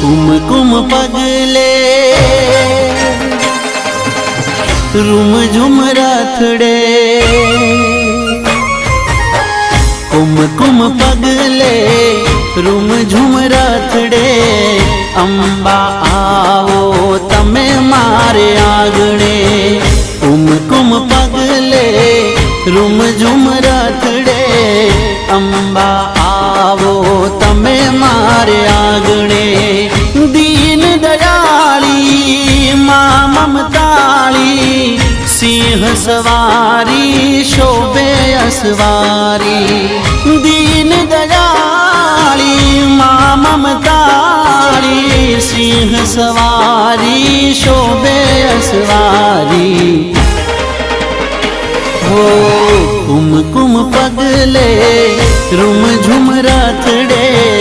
कुमकुम पगले रूम झुम राथड़े कुमकुम पगले रूम झुम राथड़े अंबा आवो तमे मारे आगणे कुमकुम पगले रूम झुम राथड़े अंबा आवो तमे मारे आगणे दीन दयाली मां ममताली सिंह सवारी शोभे असवारी दीन दयाली मां ममताली सिंह सवारी शोभे असवारी हो कुमकुम पगले रूम झुम राथड़े।